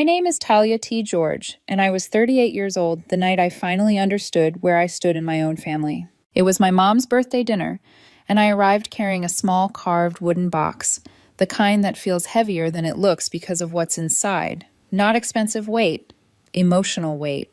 My name is Talia T. George, and I was 38 years old the night I finally understood where I stood in my own family. It was my mom's birthday dinner, and I arrived carrying a small carved wooden box, the kind that feels heavier than it looks because of what's inside. Not expensive weight, emotional weight,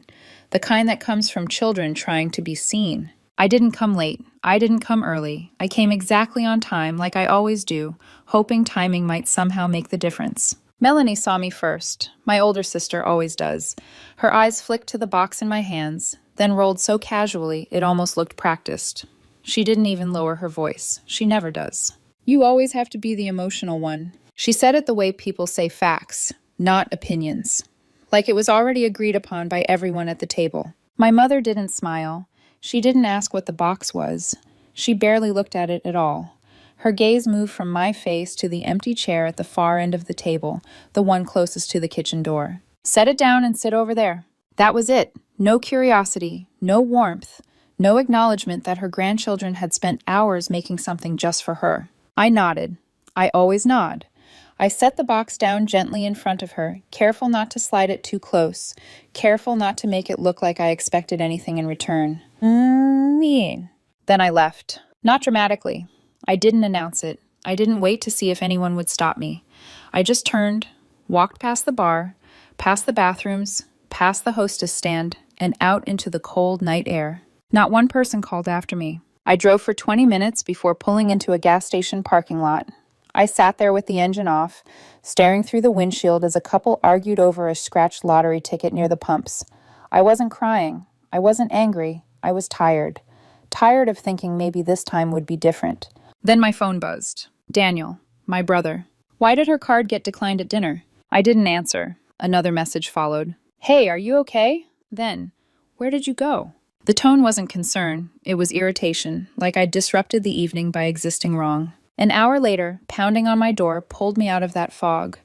the kind that comes from children trying to be seen. I didn't come late. I didn't come early. I came exactly on time, like I always do, hoping timing might somehow make the difference. Melanie saw me first. My older sister always does. Her eyes flicked to the box in my hands, then rolled so casually it almost looked practiced. She didn't even lower her voice. She never does. You always have to be the emotional one. She said it the way people say facts, not opinions. Like it was already agreed upon by everyone at the table. My mother didn't smile. She didn't ask what the box was. She barely looked at it at all. Her gaze moved from my face to the empty chair at the far end of the table, the one closest to the kitchen door. Set it down and sit over there. That was it. No curiosity, no warmth, no acknowledgement that her grandchildren had spent hours making something just for her. I nodded. I always nod. I set the box down gently in front of her, careful not to slide it too close, careful not to make it look like I expected anything in return. Then I left. Not dramatically. I didn't announce it. I didn't wait to see if anyone would stop me. I just turned, walked past the bar, past the bathrooms, past the hostess stand, and out into the cold night air. Not one person called after me. I drove for 20 minutes before pulling into a gas station parking lot. I sat there with the engine off, staring through the windshield as a couple argued over a scratched lottery ticket near the pumps. I wasn't crying. I wasn't angry. I was tired. Tired of thinking maybe this time would be different. Then my phone buzzed. Daniel, my brother. Why did her card get declined at dinner? I didn't answer. Another message followed. Hey, are you okay? Then, where did you go? The tone wasn't concern. It was irritation, like I'd disrupted the evening by existing wrong. An hour later, pounding on my door pulled me out of that fog.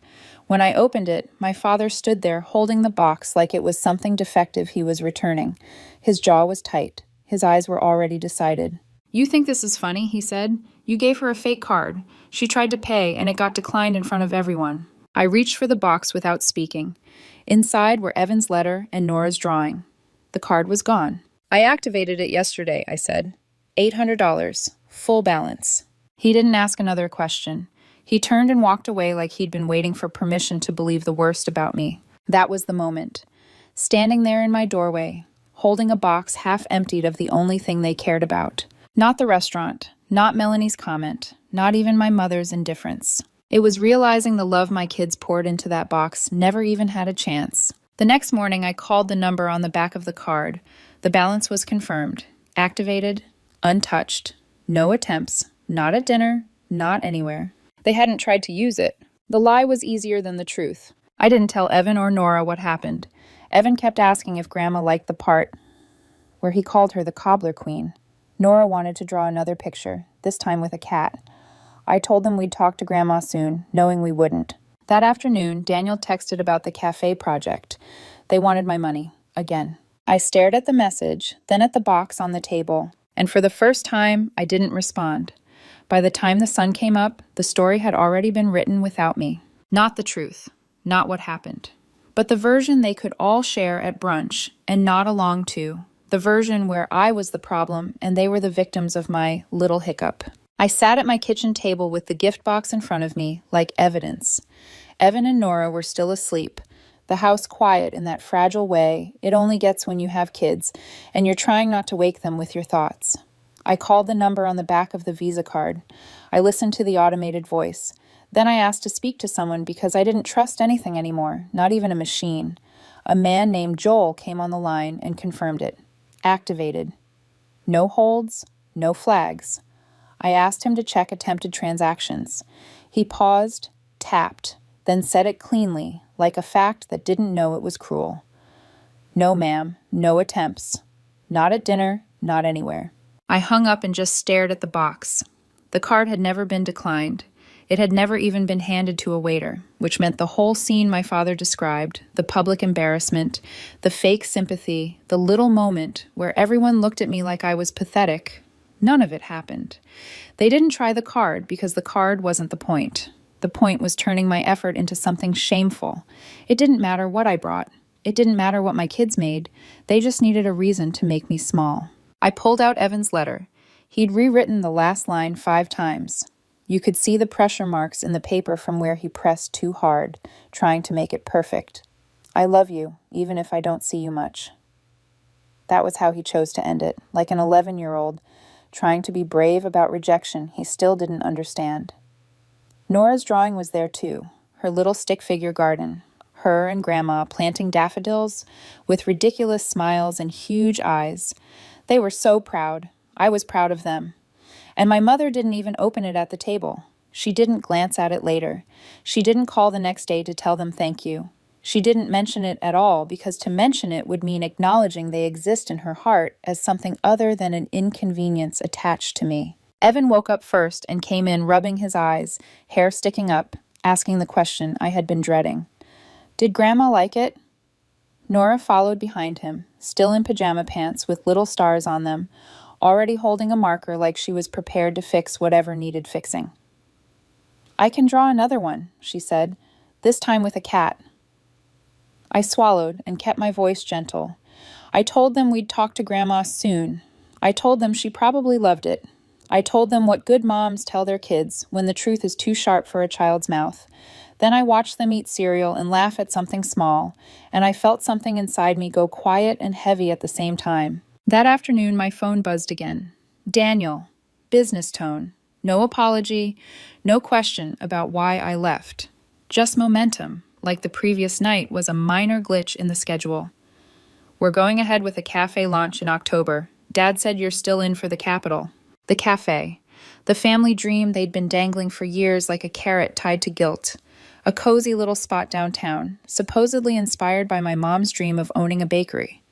When I opened it, my father stood there holding the box like it was something defective he was returning. His jaw was tight. His eyes were already decided. You think this is funny, he said. You gave her a fake card. She tried to pay, and it got declined in front of everyone. I reached for the box without speaking. Inside were Evan's letter and Nora's drawing. The card was gone. I activated it yesterday, I said. $800, full balance. He didn't ask another question. He turned and walked away like he'd been waiting for permission to believe the worst about me. That was the moment. Standing there in my doorway, holding a box half emptied of the only thing they cared about. Not the restaurant, not Melanie's comment, not even my mother's indifference. It was realizing the love my kids poured into that box never even had a chance. The next morning, I called the number on the back of the card. The balance was confirmed. Activated, untouched, no attempts, not at dinner, not anywhere. They hadn't tried to use it. The lie was easier than the truth. I didn't tell Evan or Nora what happened. Evan kept asking if Grandma liked the part where he called her the cobbler queen. Nora wanted to draw another picture, this time with a cat. I told them we'd talk to Grandma soon, knowing we wouldn't. That afternoon, Daniel texted about the cafe project. They wanted my money, again. I stared at the message, then at the box on the table, and for the first time, I didn't respond. By the time the sun came up, the story had already been written without me. Not the truth, not what happened, but the version they could all share at brunch and nod along to, the version where I was the problem and they were the victims of my little hiccup. I sat at my kitchen table with the gift box in front of me, like evidence. Evan and Nora were still asleep, the house quiet in that fragile way it only gets when you have kids, and you're trying not to wake them with your thoughts. I called the number on the back of the Visa card. I listened to the automated voice. Then I asked to speak to someone because I didn't trust anything anymore, not even a machine. A man named Joel came on the line and confirmed it. Activated. No holds, no flags. I asked him to check attempted transactions. He paused, tapped, then said it cleanly, like a fact that didn't know it was cruel. No, ma'am, no attempts. Not at dinner, not anywhere. I hung up and just stared at the box. The card had never been declined. It had never even been handed to a waiter, which meant the whole scene my father described, the public embarrassment, the fake sympathy, the little moment where everyone looked at me like I was pathetic, none of it happened. They didn't try the card because the card wasn't the point. The point was turning my effort into something shameful. It didn't matter what I brought. It didn't matter what my kids made. They just needed a reason to make me small. I pulled out Evan's letter. He'd rewritten the last line 5 times. You could see the pressure marks in the paper from where he pressed too hard, trying to make it perfect. I love you, even if I don't see you much. That was how he chose to end it, like an 11-year-old, trying to be brave about rejection he still didn't understand. Nora's drawing was there too, her little stick figure garden, her and Grandma planting daffodils with ridiculous smiles and huge eyes. They were so proud. I was proud of them. And my mother didn't even open it at the table. She didn't glance at it later. She didn't call the next day to tell them thank you. She didn't mention it at all because to mention it would mean acknowledging they exist in her heart as something other than an inconvenience attached to me. Evan woke up first and came in rubbing his eyes, hair sticking up, asking the question I had been dreading. Did Grandma like it? Nora followed behind him, still in pajama pants with little stars on them, already holding a marker like she was prepared to fix whatever needed fixing. I can draw another one, she said, this time with a cat. I swallowed and kept my voice gentle. I told them we'd talk to Grandma soon. I told them she probably loved it. I told them what good moms tell their kids when the truth is too sharp for a child's mouth. Then I watched them eat cereal and laugh at something small, and I felt something inside me go quiet and heavy at the same time. That afternoon, my phone buzzed again. Daniel. Business tone. No apology, no question about why I left. Just momentum, like the previous night was a minor glitch in the schedule. We're going ahead with a cafe launch in October. Dad said you're still in for the capital. The cafe. The family dream they'd been dangling for years like a carrot tied to guilt. A cozy little spot downtown, supposedly inspired by my mom's dream of owning a bakery.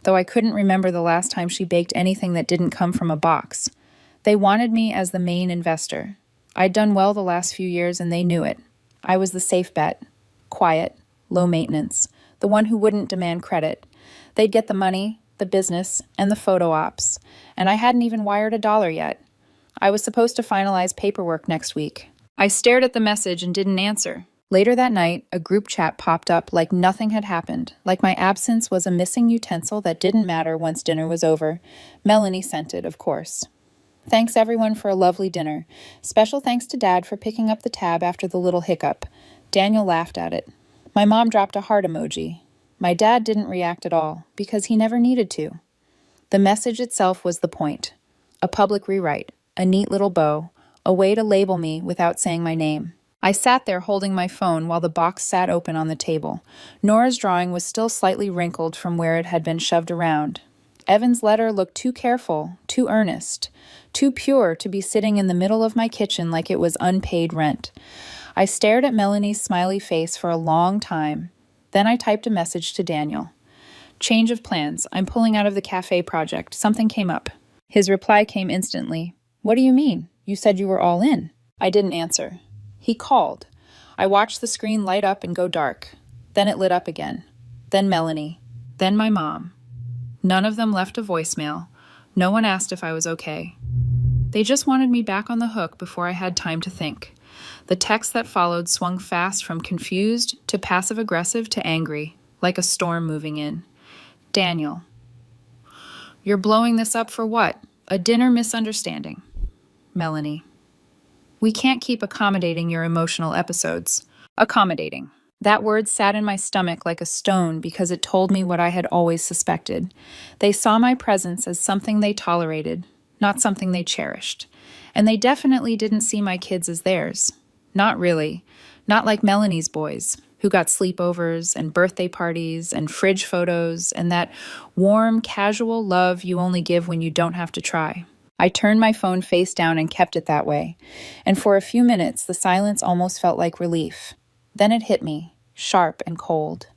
Though I couldn't remember the last time she baked anything that didn't come from a box. They wanted me as the main investor. I'd done well the last few years and they knew it. I was the safe bet. Quiet, low maintenance, the one who wouldn't demand credit. They'd get the money, the business, and the photo ops, and I hadn't even wired $1 yet. I was supposed to finalize paperwork next week. I stared at the message and didn't answer. Later that night, a group chat popped up like nothing had happened, like my absence was a missing utensil that didn't matter once dinner was over. Melanie sent it, of course. Thanks everyone for a lovely dinner. Special thanks to Dad for picking up the tab after the little hiccup. Daniel laughed at it. My mom dropped a heart emoji. My dad didn't react at all, because he never needed to. The message itself was the point. A public rewrite, a neat little bow, a way to label me without saying my name. I sat there holding my phone while the box sat open on the table. Nora's drawing was still slightly wrinkled from where it had been shoved around. Evan's letter looked too careful, too earnest, too pure to be sitting in the middle of my kitchen like it was unpaid rent. I stared at Melanie's smiley face for a long time. Then I typed a message to Daniel. Change of plans. I'm pulling out of the cafe project. Something came up. His reply came instantly. What do you mean? You said you were all in. I didn't answer. He called. I watched the screen light up and go dark. Then it lit up again. Then Melanie. Then my mom. None of them left a voicemail. No one asked if I was okay. They just wanted me back on the hook before I had time to think. The text that followed swung fast from confused to passive-aggressive to angry, like a storm moving in. Daniel. You're blowing this up for what? A dinner misunderstanding. Melanie. We can't keep accommodating your emotional episodes. Accommodating. That word sat in my stomach like a stone because it told me what I had always suspected. They saw my presence as something they tolerated, not something they cherished. And they definitely didn't see my kids as theirs. Not really. Not like Melanie's boys, who got sleepovers and birthday parties and fridge photos and that warm, casual love you only give when you don't have to try. I turned my phone face down and kept it that way. And for a few minutes, the silence almost felt like relief. Then it hit me, sharp and cold.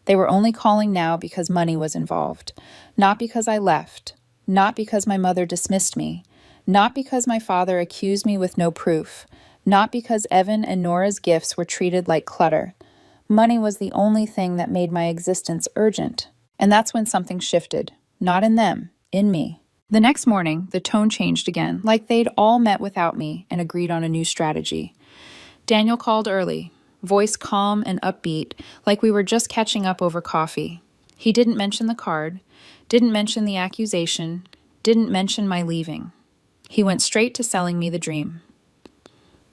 They were only calling now because money was involved. Not because I left. Not because my mother dismissed me. Not because my father accused me with no proof. Not because Evan and Nora's gifts were treated like clutter. Money was the only thing that made my existence urgent. And that's when something shifted. Not in them, in me. The next morning, the tone changed again, like they'd all met without me and agreed on a new strategy. Daniel called early, voice calm and upbeat, like we were just catching up over coffee. He didn't mention the card, didn't mention the accusation, didn't mention my leaving. He went straight to selling me the dream.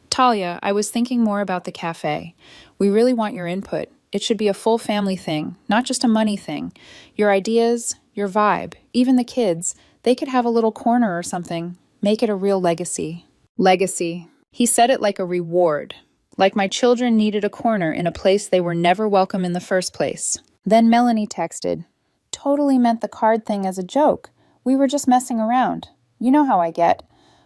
Talia, I was thinking more about the cafe. We really want your input. It should be a full family thing, not just a money thing. Your ideas, your vibe, even the kids, they could have a little corner or something. Make it a real legacy. Legacy. He said it like a reward, like my children needed a corner in a place they were never welcome in the first place. Then Melanie texted, "Totally meant the card thing as a joke. We were just messing around. You know how I get.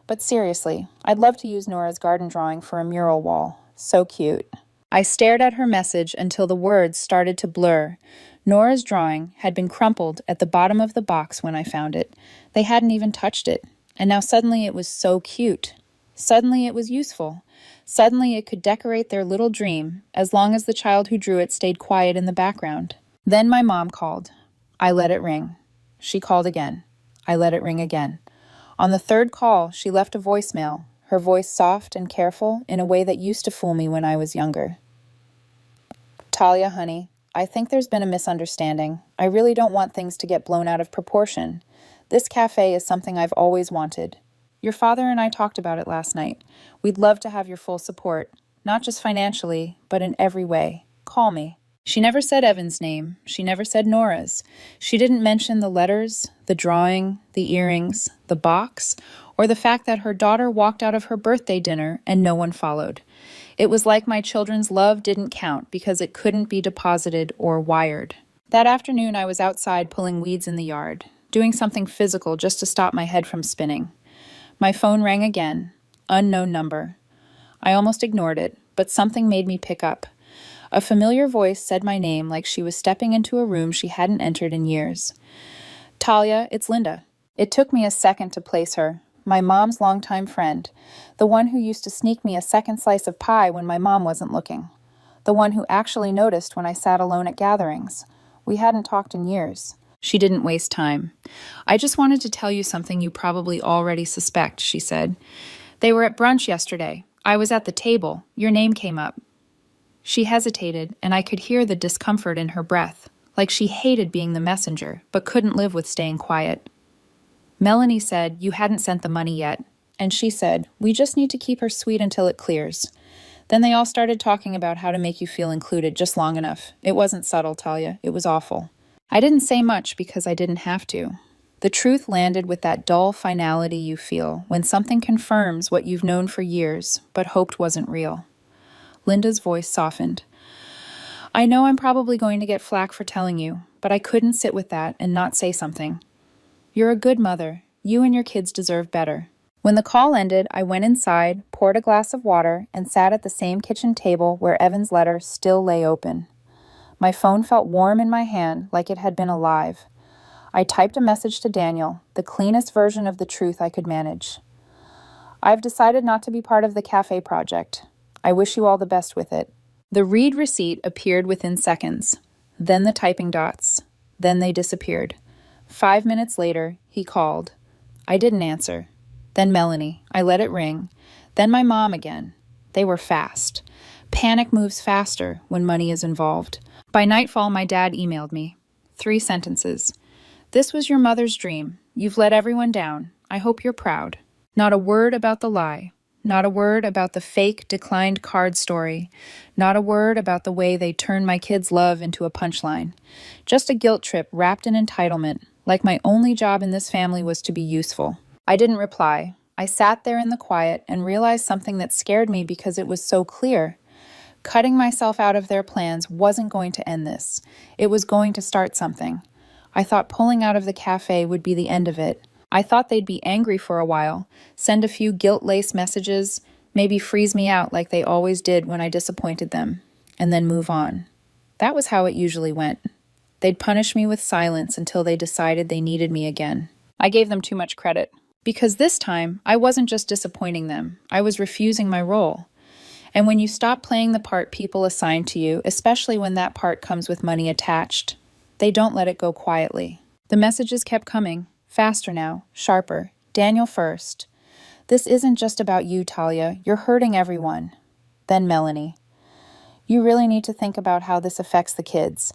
But seriously, I'd love to use Nora's garden drawing for a mural wall. So cute." I stared at her message until the words started to blur. Nora's drawing had been crumpled at the bottom of the box when I found it. They hadn't even touched it. And now suddenly it was so cute. Suddenly it was useful. Suddenly it could decorate their little dream, as long as the child who drew it stayed quiet in the background. Then my mom called. I let it ring. She called again. I let it ring again. On the third call, she left a voicemail, her voice soft and careful in a way that used to fool me when I was younger. "Talia, honey, I think there's been a misunderstanding. I really don't want things to get blown out of proportion. This cafe is something I've always wanted. Your father and I talked about it last night. We'd love to have your full support, not just financially, but in every way. Call me." She never said Evan's name. She never said Nora's. She didn't mention the letters, the drawing, the earrings, the box, or the fact that her daughter walked out of her birthday dinner and no one followed. It was like my children's love didn't count because it couldn't be deposited or wired. That afternoon, I was outside pulling weeds in the yard, doing something physical just to stop my head from spinning. My phone rang again. Unknown number. I almost ignored it, but something made me pick up. A familiar voice said my name like she was stepping into a room she hadn't entered in years. "Talia, it's Linda." It took me a second to place her. My mom's longtime friend. The one who used to sneak me a second slice of pie when my mom wasn't looking. The one who actually noticed when I sat alone at gatherings. We hadn't talked in years. She didn't waste time. "I just wanted to tell you something you probably already suspect," she said. "They were at brunch yesterday. I was at the table. Your name came up." She hesitated, and I could hear the discomfort in her breath, like she hated being the messenger, but couldn't live with staying quiet. "Melanie said you hadn't sent the money yet, and she said, we just need to keep her sweet until it clears." Then they all started talking about how to make you feel included just long enough. It wasn't subtle, Talia. It was awful. I didn't say much because I didn't have to. The truth landed with that dull finality you feel when something confirms what you've known for years, but hoped wasn't real. Linda's voice softened. "I know I'm probably going to get flack for telling you, but I couldn't sit with that and not say something. You're a good mother. You and your kids deserve better." When the call ended, I went inside, poured a glass of water, and sat at the same kitchen table where Evan's letter still lay open. My phone felt warm in my hand, like it had been alive. I typed a message to Daniel, the cleanest version of the truth I could manage. "I've decided not to be part of the cafe project. I wish you all the best with it." The read receipt appeared within seconds. Then the typing dots. Then they disappeared. 5 minutes later, he called. I didn't answer. Then Melanie. I let it ring. Then my mom again. They were fast. Panic moves faster when money is involved. By nightfall, my dad emailed me. 3 sentences. "This was your mother's dream. You've let everyone down. I hope you're proud." Not a word about the lie. Not a word about the fake declined card story. Not a word about the way they turned my kids' love into a punchline. Just a guilt trip wrapped in entitlement, like my only job in this family was to be useful. I didn't reply. I sat there in the quiet and realized something that scared me because it was so clear. Cutting myself out of their plans wasn't going to end this. It was going to start something. I thought pulling out of the cafe would be the end of it. I thought they'd be angry for a while, send a few guilt-laced messages, maybe freeze me out like they always did when I disappointed them, and then move on. That was how it usually went. They'd punish me with silence until they decided they needed me again. I gave them too much credit. Because this time, I wasn't just disappointing them. I was refusing my role. And when you stop playing the part people assign to you, especially when that part comes with money attached, they don't let it go quietly. The messages kept coming. Faster now, sharper. Daniel first. "This isn't just about you, Talia. You're hurting everyone." Then Melanie. You really need to think about how this affects the kids.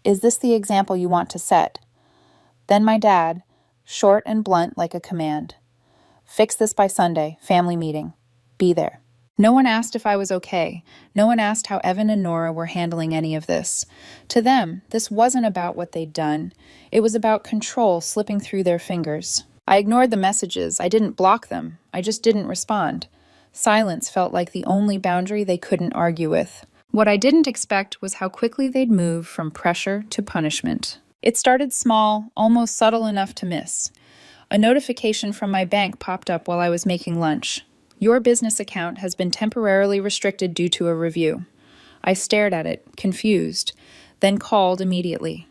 Is this the example you want to set? Then my dad, short and blunt like a command. Fix this by Sunday, family meeting. Be there. No one asked if I was okay. No one asked how Evan and Nora were handling any of this. To them, this wasn't about what they'd done. It was about control slipping through their fingers. I ignored the messages. I didn't block them. I just didn't respond. Silence felt like the only boundary they couldn't argue with. What I didn't expect was how quickly they'd move from pressure to punishment. It started small, almost subtle enough to miss. A notification from my bank popped up while I was making lunch. Your business account has been temporarily restricted due to a review. I stared at it, confused, then called immediately.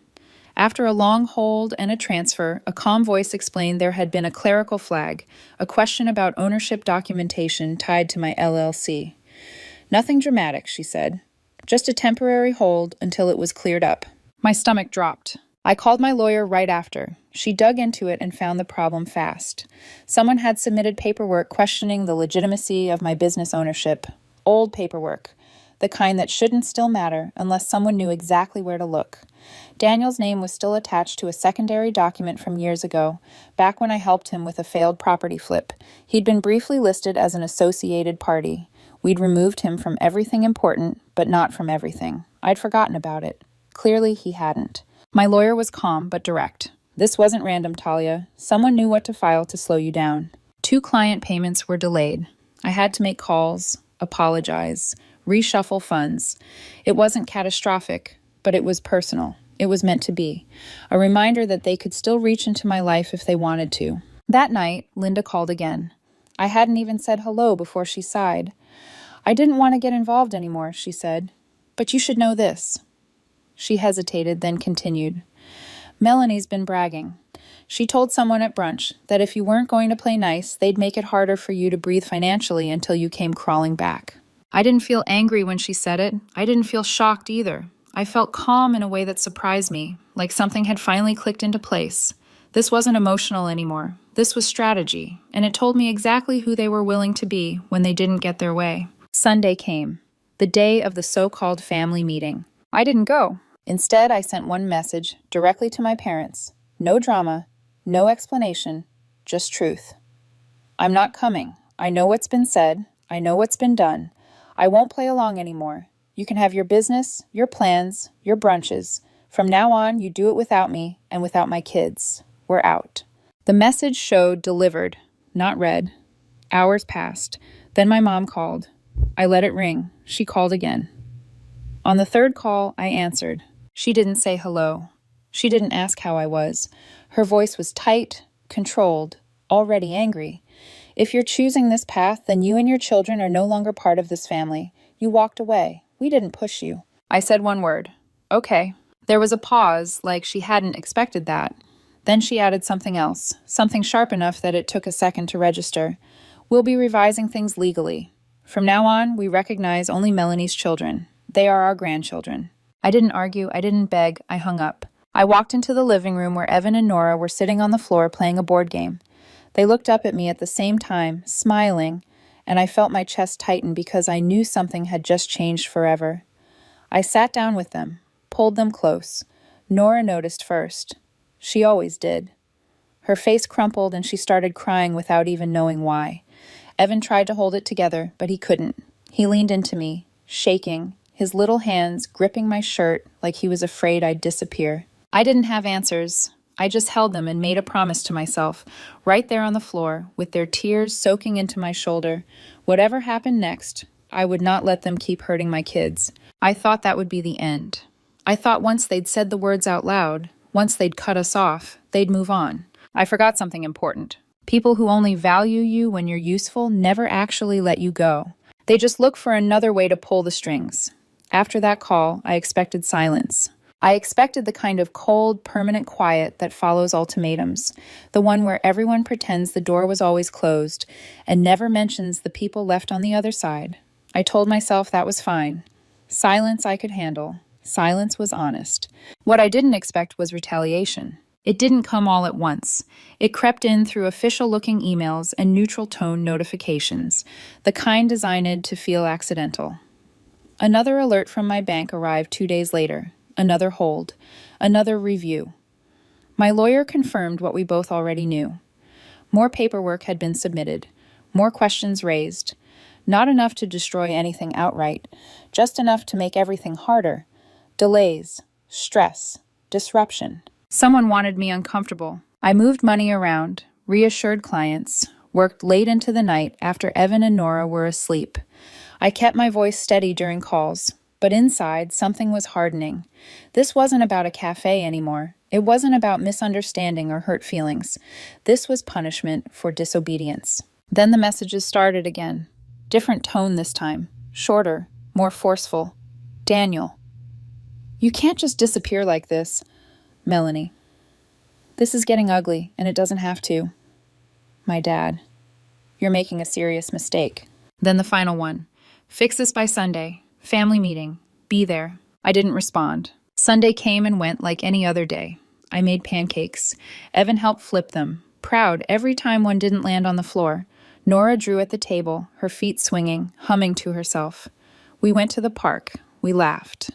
After a long hold and a transfer, a calm voice explained there had been a clerical flag, a question about ownership documentation tied to my LLC. Nothing dramatic, she said. Just a temporary hold until it was cleared up. My stomach dropped. I called my lawyer right after. She dug into it and found the problem fast. Someone had submitted paperwork questioning the legitimacy of my business ownership. Old paperwork. The kind that shouldn't still matter unless someone knew exactly where to look. Daniel's name was still attached to a secondary document from years ago, back when I helped him with a failed property flip. He'd been briefly listed as an associated party. We'd removed him from everything important, but not from everything. I'd forgotten about it. Clearly, he hadn't. My lawyer was calm but direct. This wasn't random, Talia. Someone knew what to file to slow you down. 2 client payments were delayed. I had to make calls, apologize, reshuffle funds. It wasn't catastrophic, but it was personal. It was meant to be. A reminder that they could still reach into my life if they wanted to. That night, Linda called again. I hadn't even said hello before she sighed. I didn't want to get involved anymore, she said. But you should know this. She hesitated, then continued. Melanie's been bragging. She told someone at brunch that if you weren't going to play nice, they'd make it harder for you to breathe financially until you came crawling back. I didn't feel angry when she said it. I didn't feel shocked either. I felt calm in a way that surprised me, like something had finally clicked into place. This wasn't emotional anymore. This was strategy, and it told me exactly who they were willing to be when they didn't get their way. Sunday came, the day of the so-called family meeting. I didn't go. Instead, I sent one message directly to my parents. No drama, no explanation, just truth. I'm not coming. I know what's been said. I know what's been done. I won't play along anymore. You can have your business, your plans, your brunches. From now on, you do it without me and without my kids. We're out. The message showed delivered, not read. Hours passed. Then my mom called. I let it ring. She called again. On the 3rd call, I answered. She didn't say hello. She didn't ask how I was. Her voice was tight, controlled, already angry. If you're choosing this path, then you and your children are no longer part of this family. You walked away. We didn't push you. I said one word. Okay. There was a pause, like she hadn't expected that. Then she added something else, something sharp enough that it took a second to register. We'll be revising things legally. From now on, we recognize only Melanie's children. They are our grandchildren. I didn't argue, I didn't beg, I hung up. I walked into the living room where Evan and Nora were sitting on the floor playing a board game. They looked up at me at the same time, smiling, and I felt my chest tighten because I knew something had just changed forever. I sat down with them, pulled them close. Nora noticed first. She always did. Her face crumpled and she started crying without even knowing why. Evan tried to hold it together, but he couldn't. He leaned into me, shaking, his little hands gripping my shirt like he was afraid I'd disappear. I didn't have answers. I just held them and made a promise to myself, right there on the floor, with their tears soaking into my shoulder. Whatever happened next, I would not let them keep hurting my kids. I thought that would be the end. I thought once they'd said the words out loud, once they'd cut us off, they'd move on. I forgot something important. People who only value you when you're useful never actually let you go. They just look for another way to pull the strings. After that call, I expected silence. I expected the kind of cold, permanent quiet that follows ultimatums, the one where everyone pretends the door was always closed and never mentions the people left on the other side. I told myself that was fine. Silence I could handle. Silence was honest. What I didn't expect was retaliation. It didn't come all at once. It crept in through official-looking emails and neutral-tone notifications, the kind designed to feel accidental. Another alert from my bank arrived 2 days later. Another hold. Another review. My lawyer confirmed what we both already knew. More paperwork had been submitted. More questions raised. Not enough to destroy anything outright, just enough to make everything harder. Delays, stress, disruption. Someone wanted me uncomfortable. I moved money around, reassured clients, worked late into the night after Evan and Nora were asleep. I kept my voice steady during calls, but inside something was hardening. This wasn't about a cafe anymore. It wasn't about misunderstanding or hurt feelings. This was punishment for disobedience. Then the messages started again. Different tone this time. Shorter, more forceful. Daniel. You can't just disappear like this. Melanie. This is getting ugly, and it doesn't have to. My dad. You're making a serious mistake. Then the final one. Fix this by Sunday. Family meeting. Be there. I didn't respond. Sunday came and went like any other day. I made pancakes. Evan helped flip them, proud every time one didn't land on the floor. Nora drew at the table, her feet swinging, humming to herself. We went to the park. We laughed.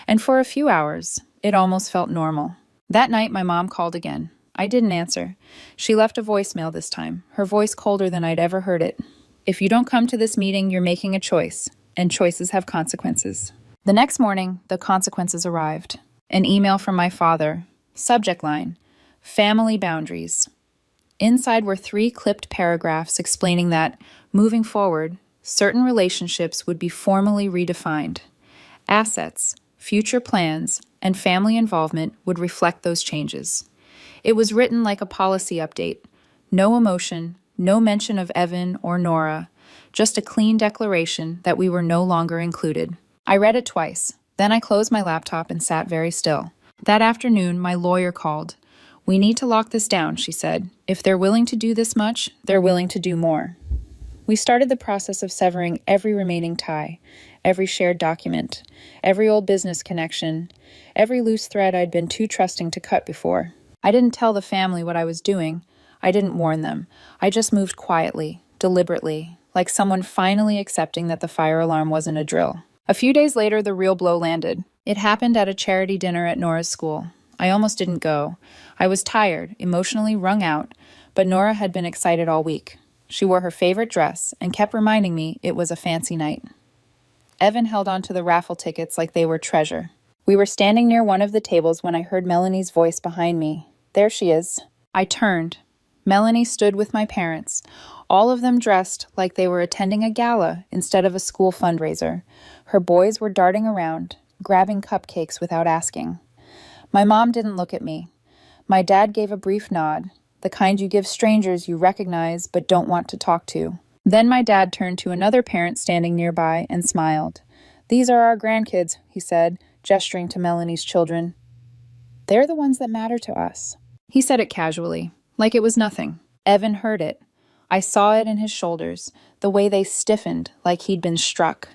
And for a few hours, it almost felt normal. That night, my mom called again. I didn't answer. She left a voicemail this time, her voice colder than I'd ever heard it. If you don't come to this meeting, you're making a choice, and choices have consequences. The next morning, the consequences arrived. An email from my father. Subject line, family boundaries. Inside were 3 clipped paragraphs explaining that, moving forward, certain relationships would be formally redefined. Assets, future plans, and family involvement would reflect those changes. It was written like a policy update. No emotion, no mention of Evan or Nora, just a clean declaration that we were no longer included. I read it twice. Then I closed my laptop and sat very still. That afternoon, my lawyer called. We need to lock this down, she said. If they're willing to do this much, they're willing to do more. We started the process of severing every remaining tie, every shared document, every old business connection, every loose thread I'd been too trusting to cut before. I didn't tell the family what I was doing. I didn't warn them. I just moved quietly, deliberately, like someone finally accepting that the fire alarm wasn't a drill. A few days later, the real blow landed. It happened at a charity dinner at Nora's school. I almost didn't go. I was tired, emotionally wrung out, but Nora had been excited all week. She wore her favorite dress and kept reminding me it was a fancy night. Evan held on to the raffle tickets like they were treasure. We were standing near one of the tables when I heard Melanie's voice behind me. There she is. I turned. Melanie stood with my parents, all of them dressed like they were attending a gala instead of a school fundraiser. Her boys were darting around, grabbing cupcakes without asking. My mom didn't look at me. My dad gave a brief nod, the kind you give strangers you recognize but don't want to talk to. Then my dad turned to another parent standing nearby and smiled. These are our grandkids, he said, gesturing to Melanie's children. They're the ones that matter to us. He said it casually, like it was nothing. Evan heard it. I saw it in his shoulders, the way they stiffened like he'd been struck.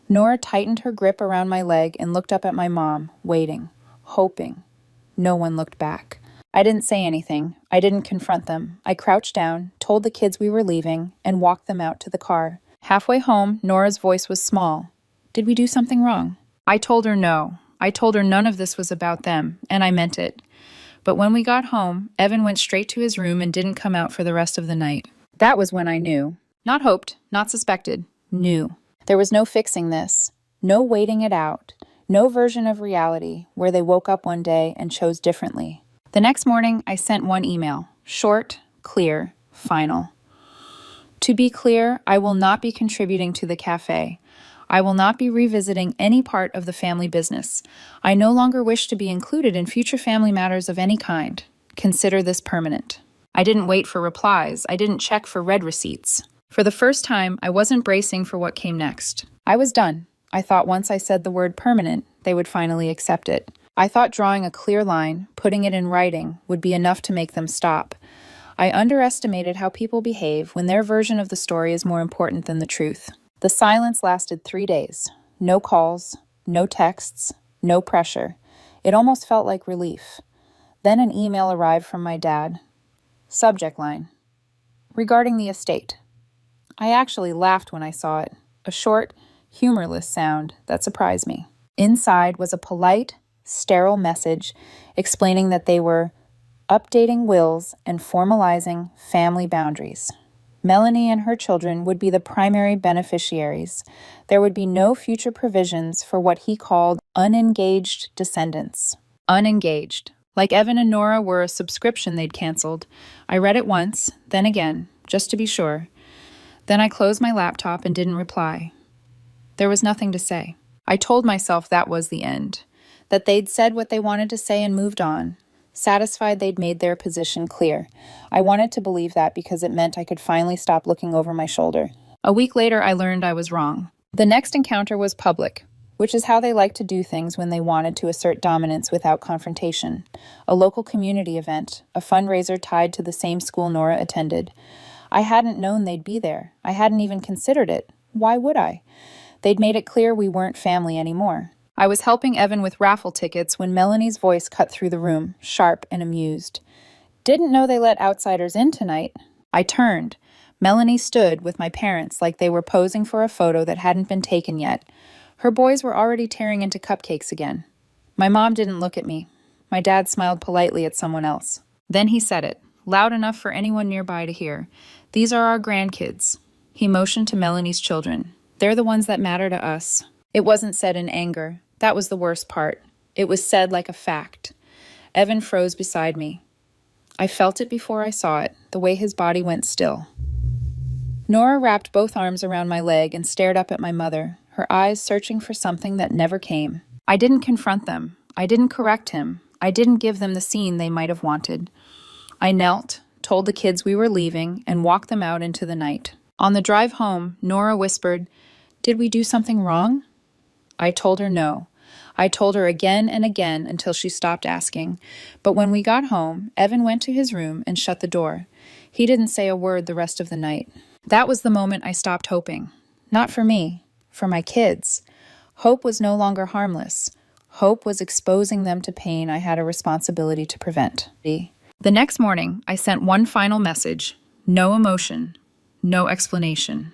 Nora tightened her grip around my leg and looked up at my mom, waiting, hoping. No one looked back. I didn't say anything. I didn't confront them. I crouched down, told the kids we were leaving, and walked them out to the car. Halfway home, Nora's voice was small. Did we do something wrong? I told her no. I told her none of this was about them, and I meant it. But when we got home, Evan went straight to his room and didn't come out for the rest of the night. That was when I knew. Not hoped, not suspected. Knew. There was no fixing this. No waiting it out. No version of reality where they woke up one day and chose differently. The next morning, I sent one email. Short, clear, final. To be clear, I will not be contributing to the cafe. I will not be revisiting any part of the family business. I no longer wish to be included in future family matters of any kind. Consider this permanent. I didn't wait for replies. I didn't check for read receipts. For the first time, I wasn't bracing for what came next. I was done. I thought once I said the word permanent, they would finally accept it. I thought drawing a clear line, putting it in writing, would be enough to make them stop. I underestimated how people behave when their version of the story is more important than the truth. The silence lasted 3 days. No calls, no texts, no pressure. It almost felt like relief. Then an email arrived from my dad. Subject line. Regarding the estate. I actually laughed when I saw it. A short, humorless sound that surprised me. Inside was a polite, sterile message explaining that they were updating wills and formalizing family boundaries. Melanie and her children would be the primary beneficiaries. There would be no future provisions for what he called unengaged descendants. Unengaged. Like Evan and Nora were a subscription they'd canceled. I read it once, then again, just to be sure. Then I closed my laptop and didn't reply. There was nothing to say. I told myself that was the end, that they'd said what they wanted to say and moved on, satisfied they'd made their position clear. I wanted to believe that because it meant I could finally stop looking over my shoulder. A week later, I learned I was wrong. The next encounter was public, which is how they like to do things when they wanted to assert dominance without confrontation. A local community event, a fundraiser tied to the same school Nora attended. I hadn't known they'd be there. I hadn't even considered it. Why would I? They'd made it clear we weren't family anymore. I was helping Evan with raffle tickets when Melanie's voice cut through the room, sharp and amused. Didn't know they let outsiders in tonight. I turned. Melanie stood with my parents like they were posing for a photo that hadn't been taken yet. Her boys were already tearing into cupcakes again. My mom didn't look at me. My dad smiled politely at someone else. Then he said it, loud enough for anyone nearby to hear. These are our grandkids. He motioned to Melanie's children. They're the ones that matter to us. It wasn't said in anger. That was the worst part. It was said like a fact. Evan froze beside me. I felt it before I saw it, the way his body went still. Nora wrapped both arms around my leg and stared up at my mother, her eyes searching for something that never came. I didn't confront them. I didn't correct him. I didn't give them the scene they might have wanted. I knelt, told the kids we were leaving, and walked them out into the night. On the drive home, Nora whispered, "Did we do something wrong?" I told her no. I told her again and again until she stopped asking. But when we got home, Evan went to his room and shut the door. He didn't say a word the rest of the night. That was the moment I stopped hoping. Not for me, for my kids. Hope was no longer harmless. Hope was exposing them to pain I had a responsibility to prevent. The next morning, I sent one final message. No emotion. No explanation.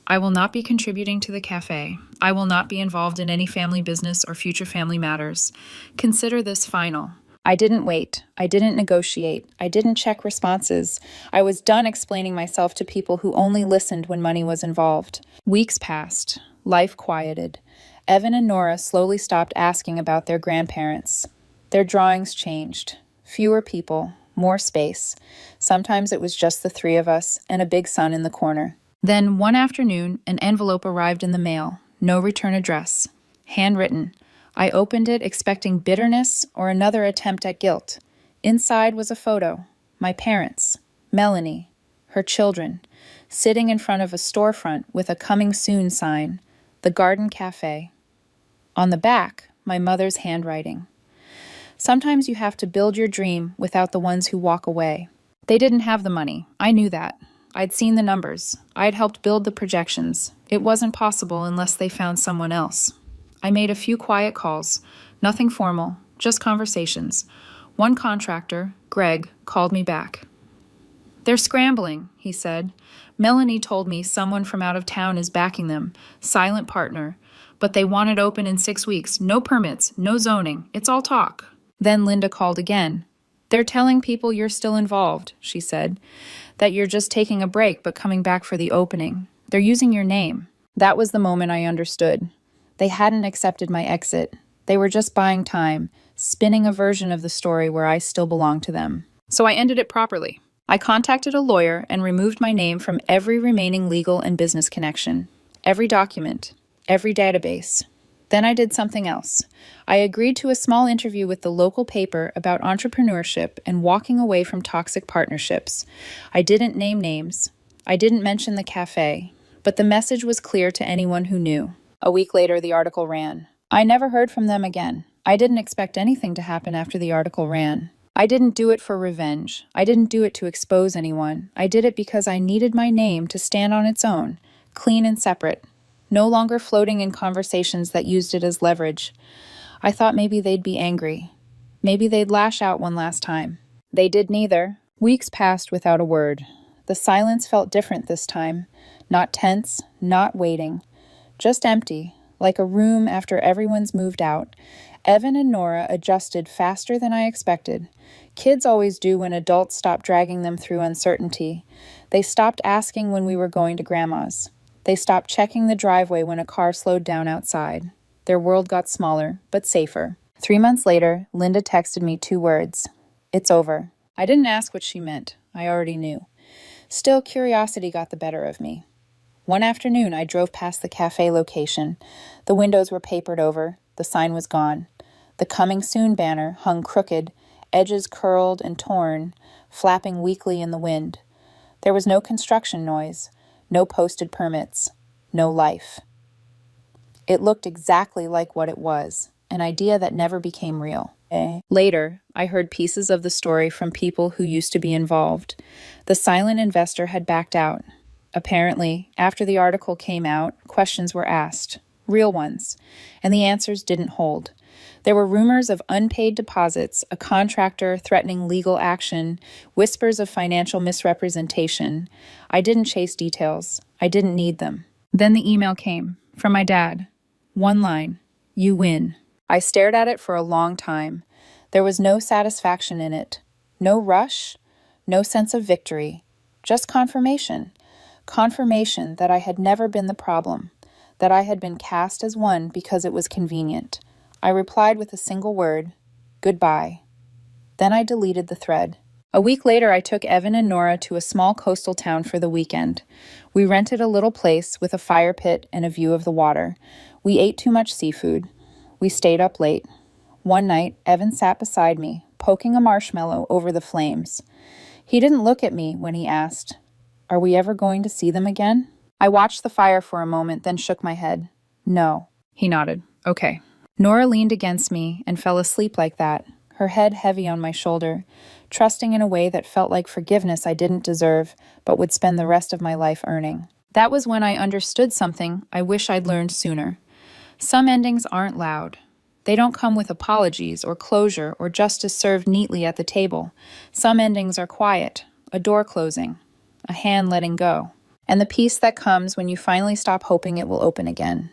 I will not be contributing to the cafe. I will not be involved in any family business or future family matters. Consider this final. I didn't wait. I didn't negotiate. I didn't check responses. I was done explaining myself to people who only listened when money was involved. Weeks passed. Life quieted. Evan and Nora slowly stopped asking about their grandparents. Their drawings changed. Fewer people, more space. Sometimes it was just the three of us and a big sun in the corner. Then, one afternoon, an envelope arrived in the mail. No return address. Handwritten. I opened it expecting bitterness or another attempt at guilt. Inside was a photo. My parents. Melanie. Her children. Sitting in front of a storefront with a coming soon sign. The Garden Cafe. On the back, my mother's handwriting. Sometimes you have to build your dream without the ones who walk away. They didn't have the money. I knew that. I'd seen the numbers. I'd helped build the projections. It wasn't possible unless they found someone else. I made a few quiet calls. Nothing formal, just conversations. One contractor, Greg, called me back. "They're scrambling," he said. "Melanie told me someone from out of town is backing them. Silent partner. But they want it open in 6 weeks. No permits, no zoning. It's all talk." Then Linda called again. "They're telling people you're still involved," she said. "That you're just taking a break but coming back for the opening. They're using your name." That was the moment I understood. They hadn't accepted my exit. They were just buying time, spinning a version of the story where I still belonged to them. So I ended it properly. I contacted a lawyer and removed my name from every remaining legal and business connection, every document, every database. Then I did something else. I agreed to a small interview with the local paper about entrepreneurship and walking away from toxic partnerships. I didn't name names. I didn't mention the cafe, but the message was clear to anyone who knew. A week later, the article ran. I never heard from them again. I didn't expect anything to happen after the article ran. I didn't do it for revenge. I didn't do it to expose anyone. I did it because I needed my name to stand on its own, clean and separate. No longer floating in conversations that used it as leverage. I thought maybe they'd be angry. Maybe they'd lash out one last time. They did neither. Weeks passed without a word. The silence felt different this time. Not tense, not waiting. just empty, like a room after everyone's moved out. Evan and Nora adjusted faster than I expected. Kids always do when adults stop dragging them through uncertainty. They stopped asking when we were going to Grandma's. They stopped checking the driveway when a car slowed down outside. Their world got smaller, but safer. 3 months later, Linda texted me 2 words. It's over. I didn't ask what she meant. I already knew. Still, curiosity got the better of me. One afternoon, I drove past the cafe location. The windows were papered over. The sign was gone. The Coming Soon banner hung crooked, edges curled and torn, flapping weakly in the wind. There was no construction noise, no posted permits, no life. It looked exactly like what it was, an idea that never became real. Later, I heard pieces of the story from people who used to be involved. The silent investor had backed out. Apparently, after the article came out, questions were asked, real ones, and the answers didn't hold. There were rumors of unpaid deposits, a contractor threatening legal action, whispers of financial misrepresentation. I didn't chase details. I didn't need them. Then the email came, from my dad. One line, you win. I stared at it for a long time. There was no satisfaction in it. No rush, no sense of victory. Just confirmation. Confirmation that I had never been the problem, that I had been cast as one because it was convenient. I replied with a single word, goodbye. Then I deleted the thread. A week later, I took Evan and Nora to a small coastal town for the weekend. We rented a little place with a fire pit and a view of the water. We ate too much seafood. We stayed up late. One night, Evan sat beside me, poking a marshmallow over the flames. He didn't look at me when he asked, are we ever going to see them again? I watched the fire for a moment, then shook my head. No. He nodded. Okay. Nora leaned against me and fell asleep like that, her head heavy on my shoulder, trusting in a way that felt like forgiveness I didn't deserve, but would spend the rest of my life earning. That was when I understood something I wish I'd learned sooner. Some endings aren't loud. They don't come with apologies or closure or justice served neatly at the table. Some endings are quiet, a door closing, a hand letting go, and the peace that comes when you finally stop hoping it will open again.